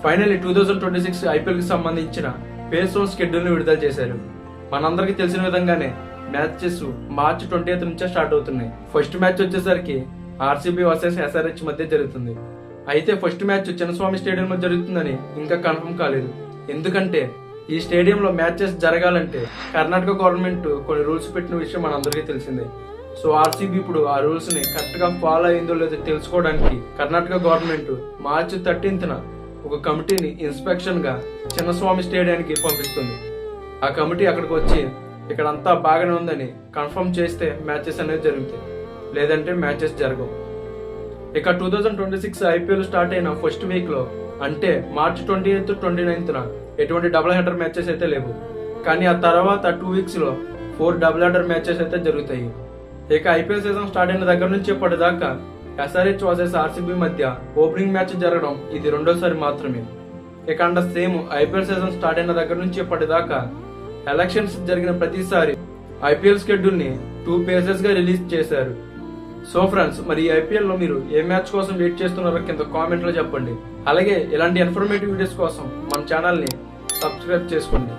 Finally 2026 IPL కి సంబంధించిన phase 1 schedule ని విడుదల చేశారు. మనందరికీ తెలిసిన విధంగానే మ్యాచెస్ మార్చి 20th నుంచే స్టార్ట్ అవుతున్నాయి. ఫస్ట్ మ్యాచ్ వచ్చేసరికి RCB వర్సెస్ SRH మధ్య జరుగుతుంది. అయితే ఫస్ట్ మ్యాచ్ చిన్నస్వామి స్టేడియంలో జరుగుతుందని ఇంకా కన్ఫర్మ్ కాలేదు. ఎందుకంటే ఈ స్టేడియంలో మ్యాచెస్ జరగాలంటే కర్ణాటక గవర్నమెంట్ కొన్ని రూల్స్ పెట్టిన విషయం మనందరికీ తెలిసిందే. సో RCB ఇప్పుడు ఆ రూల్స్ ని కరెక్ట్ గా ఫాలో అయిందో లేదో తెలుసుకోవడానికి కర్ణాటక గవర్నమెంట్ మార్చి 13th ఒక కమిటీని ఇన్స్పెక్షన్ గా చిన్నస్వామి స్టేడియానికి పంపిస్తుంది. ఆ కమిటీ అక్కడికి వచ్చి ఇక్కడంతా బాగానే ఉందని కన్ఫర్మ్ చేస్తే మ్యాచెస్ అనేది జరుగుతాయి, లేదంటే మ్యాచెస్ జరగవు. ఇక 2026 IPL స్టార్ట్ అయిన ఫస్ట్ వీక్ లో అంటే మార్చి 28th 29th ఎటువంటి డబుల్ హెడర్ మ్యాచెస్ అయితే లేవు. కానీ ఆ తర్వాత 2 weeks లో 4 డబుల్ హెడర్ మ్యాచెస్ అయితే జరుగుతాయి. ఇక IPL సీజన్ స్టార్ట్ అయిన దగ్గర నుంచి ఇప్పటిదాకా SRH వర్సెస్ RCB మధ్య ఓపెనింగ్ మ్యాచ్ జరగడం ఇది రెండోసారి మాత్రమే. ఇక and same IPL season start అయిన దగ్గర నుంచి ఇప్పటిదాకా ఎలక్షన్స్ జరిగిన ప్రతిసారి IPL షెడ్యూల్ ని 2 phases గా రిలీజ్ చేశారు. సో ఫ్రెండ్స్, మరి ఈ IPL లో మీరు ఏ మ్యాచ్ కోసం వెయిట్ చేస్తున్నారో కింద కామెంట్ లో చెప్పండి. అలాగే ఇలాంటి ఇన్ఫర్మేటివ్ వీడియోస్ కోసం మన ఛానల్ ని సబ్స్క్రైబ్ చేసుకోండి.